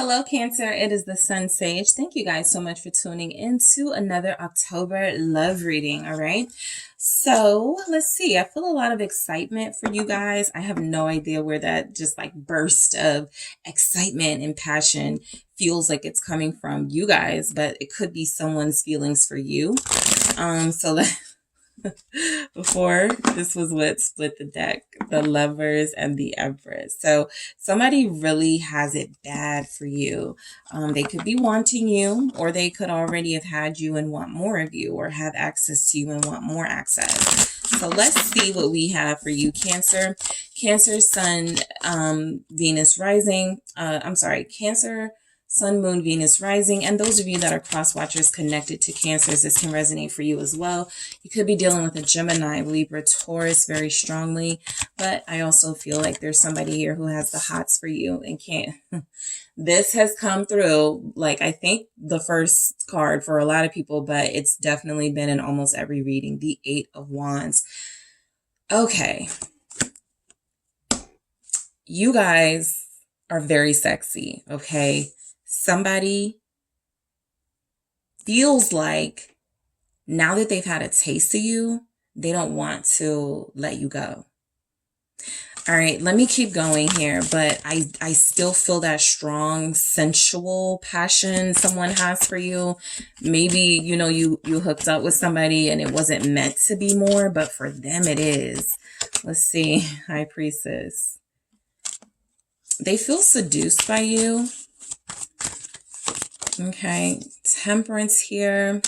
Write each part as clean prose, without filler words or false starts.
Hello, Cancer. It is the SunSage. Thank you guys so much for tuning into another October love reading. All right. So let's see. I feel a lot of excitement for you guys. I have no idea where that just like burst of excitement and passion feels like it's coming from you guys, but it could be someone's feelings for you. So before, this was what split the deck, the Lovers and the Empress. So somebody really has it bad for you. They could be wanting you, or they could already have had you and want more of you, or have access to you and want more access. So let's see what we have for you, Cancer. Cancer, Sun, Venus rising. Cancer, Sun, Moon, Venus rising. And those of you that are cross watchers connected to Cancers, this can resonate for you as well. You could be dealing with a Gemini, Libra, Taurus very strongly. But I also feel like there's somebody here who has the hots for you and can't. This has come through, like, I think the first card for a lot of people, but it's definitely been in almost every reading. The 8 of Wands. Okay. You guys are very sexy, okay? Somebody feels like now that they've had a taste of you, they don't want to let you go. All right, let me keep going here, but I still feel that strong sensual passion someone has for you. Maybe, you know, you hooked up with somebody and it wasn't meant to be more, but for them it is. Let's see, High Priestess. They feel seduced by you. Okay, Temperance here.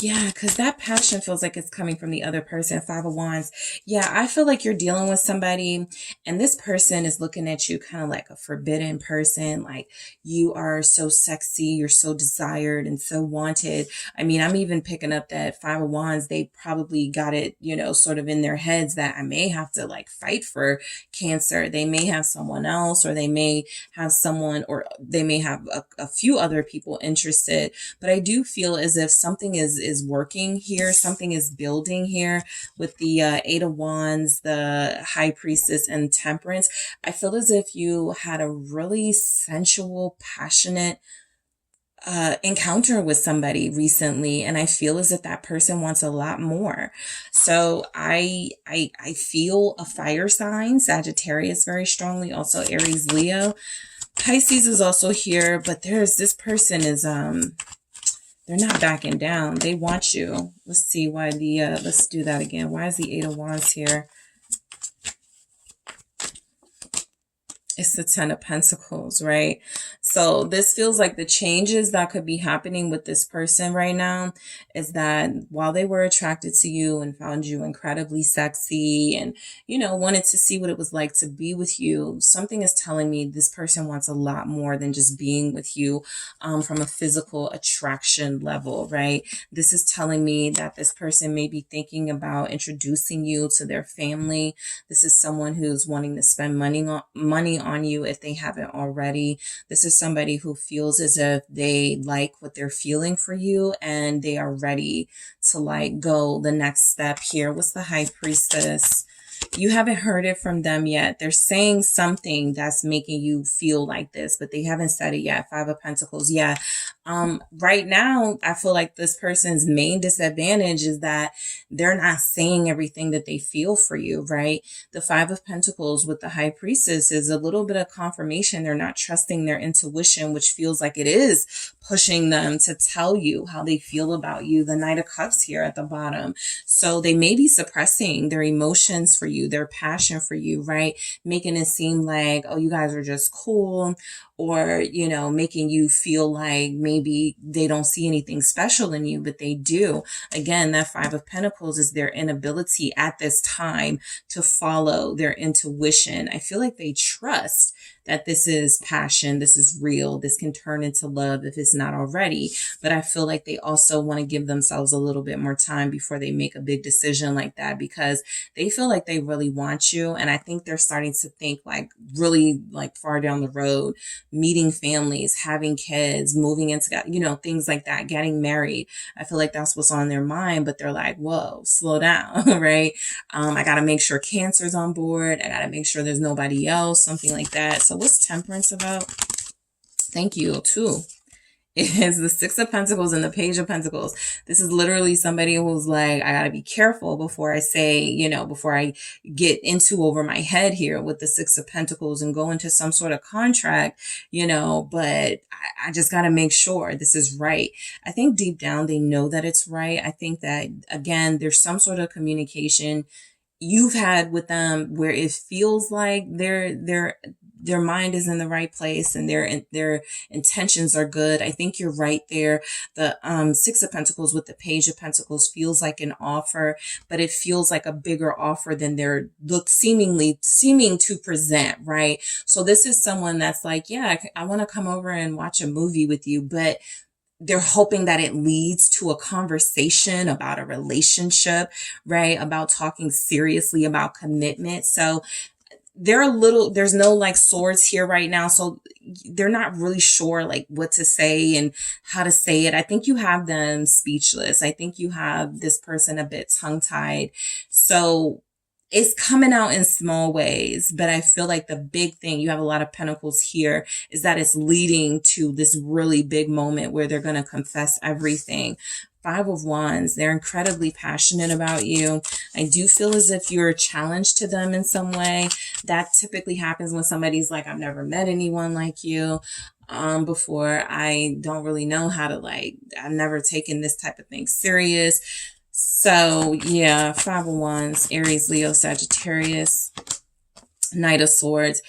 Yeah, because that passion feels like it's coming from the other person. 5 of Wands. Yeah, I feel like you're dealing with somebody and this person is looking at you kind of like a forbidden person. Like, you are so sexy, you're so desired and so wanted. I mean, I'm even picking up that 5 of Wands, they probably got it, you know, sort of in their heads that I may have to like fight for Cancer. They may have someone else, or they may have someone, or they may have a few other people interested. But I do feel as if something is working here. Something is building here with the 8 of Wands, the High Priestess, and Temperance. I feel as if you had a really sensual, passionate encounter with somebody recently, and I feel as if that person wants a lot more. So I feel a fire sign, Sagittarius, very strongly. Also Aries, Leo. Pisces is also here, but this person is they're not backing down. They want you. Let's see why let's do that again. Why is the 8 of Wands here? It's the 10 of Pentacles, right? So this feels like the changes that could be happening with this person right now is that while they were attracted to you and found you incredibly sexy and, you know, wanted to see what it was like to be with you, something is telling me this person wants a lot more than just being with you from a physical attraction level, right? This is telling me that this person may be thinking about introducing you to their family. This is someone who's wanting to spend money on you if they haven't already. This is somebody who feels as if they like what they're feeling for you and they are ready to like go the next step here. What's the High Priestess? You haven't heard it from them yet. They're saying something that's making you feel like this, but they haven't said it yet. 5 of Pentacles. Yeah. Right now, I feel like this person's main disadvantage is that they're not saying everything that they feel for you, right? The 5 of Pentacles with the High Priestess is a little bit of confirmation. They're not trusting their intuition, which feels like it is pushing them to tell you how they feel about you. The Knight of Cups here at the bottom. So they may be suppressing their emotions for you, their passion for you, right? Making it seem like, oh, you guys are just cool, or, you know, making you feel like maybe they don't see anything special in you, but they do. Again, that 5 of Pentacles is their inability at this time to follow their intuition. I feel like they trust that this is passion, this is real, this can turn into love if it's not already. But I feel like they also want to give themselves a little bit more time before they make a big decision like that, because they feel like they really want you. And I think they're starting to think like really like far down the road, meeting families, having kids, moving into, you know, things like that, getting married. I feel like that's what's on their mind, but they're like, whoa, slow down, right? I got to make sure Cancer's on board. I got to make sure there's nobody else, something like that. So what's Temperance about? Thank you, too. Is the Six of Pentacles and the Page of Pentacles. This is literally somebody who's like, I gotta be careful before I say, before I get into over my head here with the Six of Pentacles and go into some sort of contract, but I just gotta make sure this is right. I think deep down they know that it's right. I think that, again, there's some sort of communication you've had with them where it feels like their mind is in the right place and their intentions are good. I think you're right there. The Six of Pentacles with the Page of Pentacles feels like an offer, but it feels like a bigger offer than they're seeming to present, right? So this is someone that's like, yeah, I want to come over and watch a movie with you, but they're hoping that it leads to a conversation about a relationship, right? About talking seriously about commitment. So there's no like swords here right now. So they're not really sure like what to say and how to say it. I think you have them speechless. I think you have this person a bit tongue tied. So it's coming out in small ways, but I feel like the big thing, you have a lot of pentacles here, is that it's leading to this really big moment where they're going to confess everything. Five of Wands, they're incredibly passionate about you. I do feel as if you're a challenge to them in some way. That typically happens when somebody's like, I've never met anyone like you before. I don't really know how to I've never taken this type of thing serious. So yeah, Five of Wands, Aries, Leo, Sagittarius, Knight of Swords.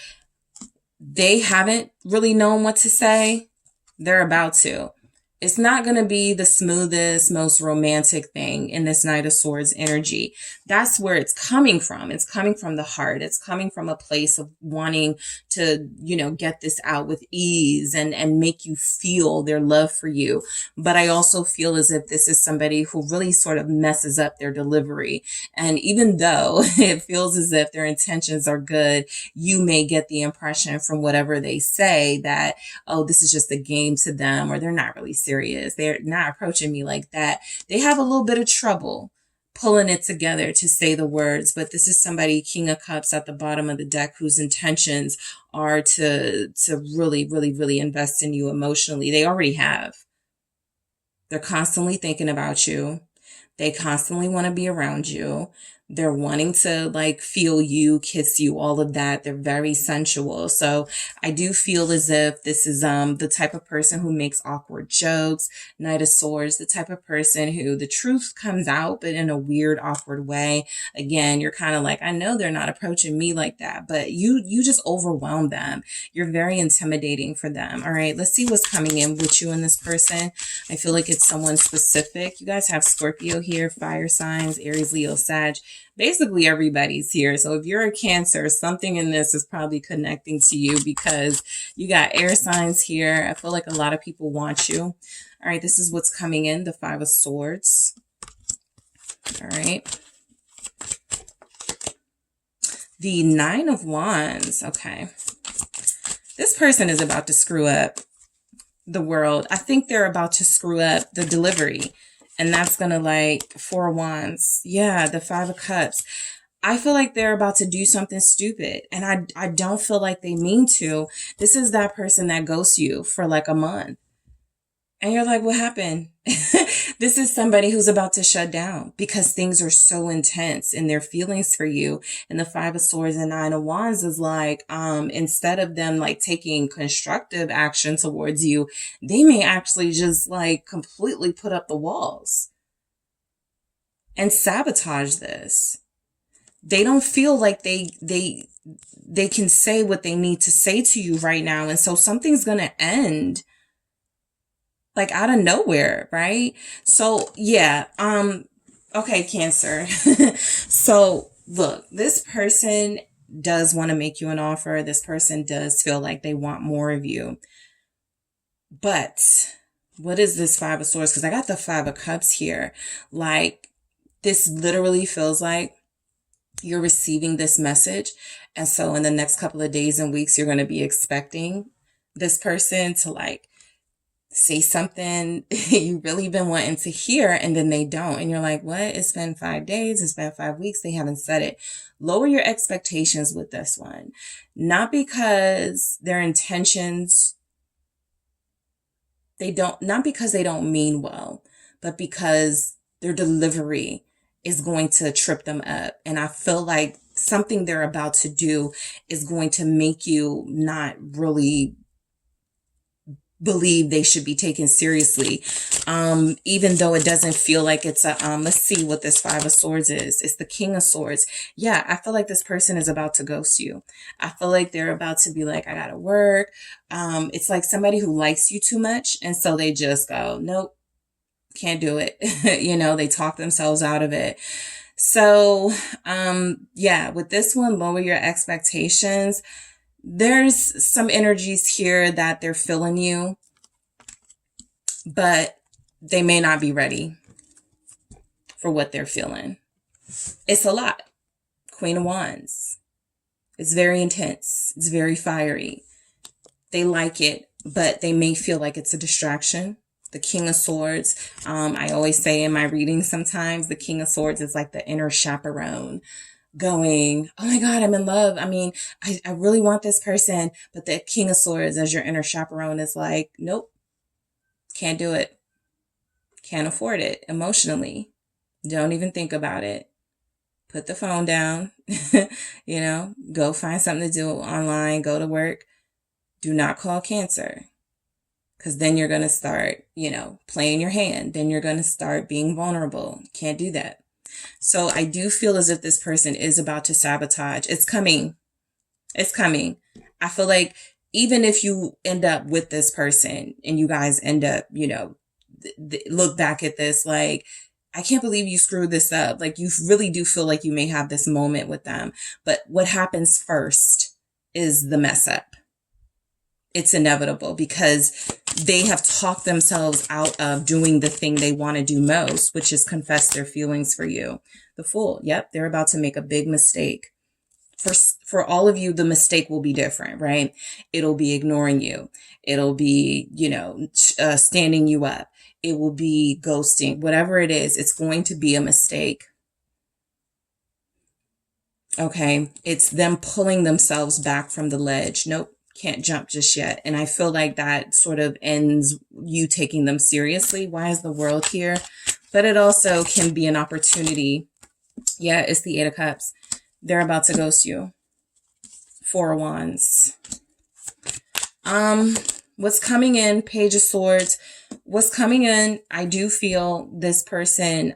They haven't really known what to say. They're about to. It's not going to be the smoothest, most romantic thing in this Knight of Swords energy. That's where it's coming from. It's coming from the heart. It's coming from a place of wanting to, get this out with ease and make you feel their love for you. But I also feel as if this is somebody who really sort of messes up their delivery. And even though it feels as if their intentions are good, you may get the impression from whatever they say that, oh, this is just a game to them, or they're not really serious. They're not approaching me like that. They have a little bit of trouble pulling it together to say the words, but this is somebody, King of Cups at the bottom of the deck, whose intentions are to really, really, really invest in you emotionally. They already have. They're constantly thinking about you. They constantly want to be around you. They're wanting to feel you, kiss you, all of that. They're very sensual. So I do feel as if this is the type of person who makes awkward jokes. Knight of Swords, the type of person who the truth comes out, but in a weird, awkward way. Again, you're kind of like, I know they're not approaching me like that, but you just overwhelm them. You're very intimidating for them. All right, let's see what's coming in with you and this person. I feel like it's someone specific. You guys have Scorpio here, fire signs, Aries, Leo, Sag. Basically everybody's here. So if you're a Cancer, something in this is probably connecting to you because you got air signs here. I feel like a lot of people want you. All right, this is what's coming in, the Five of Swords. All right. The Nine of Wands. Okay. This person is about to screw up the world. I think they're about to screw up the delivery. And that's going to Four of Wands. Yeah, the Five of Cups. I feel like they're about to do something stupid. And I don't feel like they mean to. This is that person that ghosts you for a month. And you're like, what happened? This is somebody who's about to shut down because things are so intense in their feelings for you. And the Five of Swords and Nine of Wands is instead of them taking constructive action towards you, they may actually just completely put up the walls and sabotage this. They don't feel like they can say what they need to say to you right now. And so something's going to end out of nowhere, right? So yeah, okay, Cancer. So look, this person does want to make you an offer. This person does feel like they want more of you. But what is this Five of Swords? Because I got the Five of Cups here. This literally feels like you're receiving this message. And so in the next couple of days and weeks, you're going to be expecting this person to say something you really been wanting to hear, and then they don't. And you're like, what? It's been 5 days. It's been 5 weeks. They haven't said it. Lower your expectations with this one. Not because their intentions They don't, not because they don't mean well, but because their delivery is going to trip them up. And I feel like something they're about to do is going to make you not really believe they should be taken seriously. Even though it doesn't feel like it's a, let's see what this Five of Swords is. It's the King of Swords. Yeah, I feel like this person is about to ghost you. I feel like they're about to be like, I gotta work. It's like somebody who likes you too much. And so they just go, nope, can't do it. You know, they talk themselves out of it. So, yeah, with this one, lower your expectations. There's some energies here that they're feeling you, but they may not be ready for what they're feeling. It's a lot. Queen of Wands. It's very intense. It's very fiery. They like it, but they may feel like it's a distraction. The King of Swords. I always say in my readings sometimes, the King of Swords is like the inner chaperone going, oh my God, I'm in love. I mean, I really want this person. But the King of Swords as your inner chaperone is like, nope, can't do it. Can't afford it emotionally. Don't even think about it. Put the phone down, you know, go find something to do online, go to work. Do not call Cancer. Because then you're going to start, you know, playing your hand. Then you're going to start being vulnerable. Can't do that. So I do feel as if this person is about to sabotage. It's coming. It's coming. I feel like even if you end up with this person and you guys end up, you know, look back at this like, I can't believe you screwed this up. Like, you really do feel like you may have this moment with them. But what happens first is the mess up. It's inevitable because they have talked themselves out of doing the thing they want to do most, which is confess their feelings for you. The Fool. Yep. They're about to make a big mistake. For all of you, the mistake will be different, right? It'll be ignoring you. It'll be, you know, standing you up. It will be ghosting. Whatever it is, it's going to be a mistake. Okay. It's them pulling themselves back from the ledge. Nope. Can't jump just yet. And I feel like that sort of ends you taking them seriously. Why is the World here? But it also can be an opportunity. Yeah, it's the Eight of Cups. They're about to ghost you. Four of Wands. What's coming in? Page of Swords. What's coming in? I do feel this person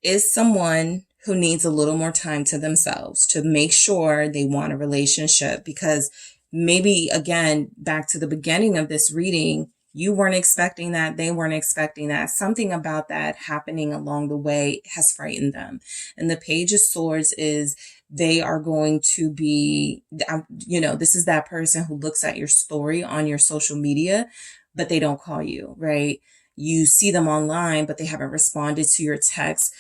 is someone who needs a little more time to themselves to make sure they want a relationship, because maybe, again, back to the beginning of this reading, you weren't expecting that. They weren't expecting that. Something about that happening along the way has frightened them. And the Page of Swords is they are going to be, you know, this is that person who looks at your story on your social media, but they don't call you, right? You see them online, but they haven't responded to your text.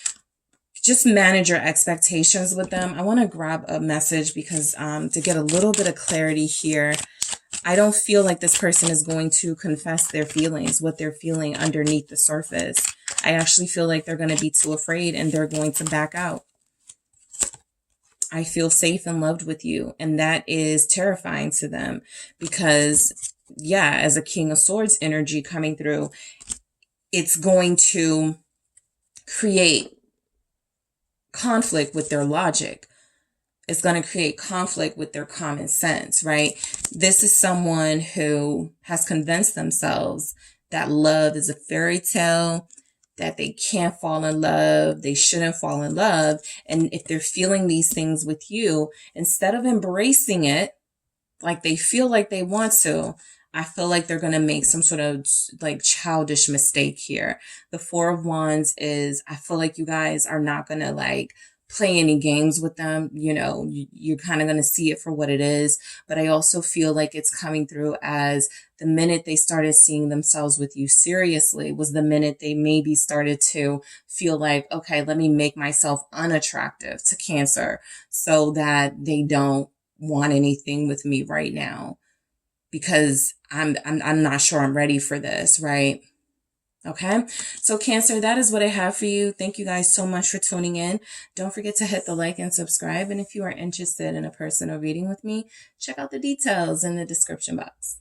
Just manage your expectations with them. I want to grab a message because to get a little bit of clarity here, I don't feel like this person is going to confess their feelings, what they're feeling underneath the surface. I actually feel like they're going to be too afraid and they're going to back out. I feel safe and loved with you. And that is terrifying to them because, yeah, as a King of Swords energy coming through, it's going to create conflict with their logic. It's going to create conflict with their common sense, right? This is someone who has convinced themselves that love is a fairy tale, that they can't fall in love, they shouldn't fall in love. And if they're feeling these things with you, instead of embracing it like they feel like they want to, I feel like they're going to make some sort of like childish mistake here. The Four of Wands is, I feel like you guys are not going to like play any games with them. You know, you're kind of going to see it for what it is. But I also feel like it's coming through as the minute they started seeing themselves with you seriously was the minute they maybe started to feel like, okay, let me make myself unattractive to Cancer so that they don't want anything with me right now. Because I'm not sure I'm ready for this, right? Okay. So Cancer, that is what I have for you. Thank you guys so much for tuning in. Don't forget to hit the like and subscribe. And if you are interested in a personal reading with me, check out the details in the description box.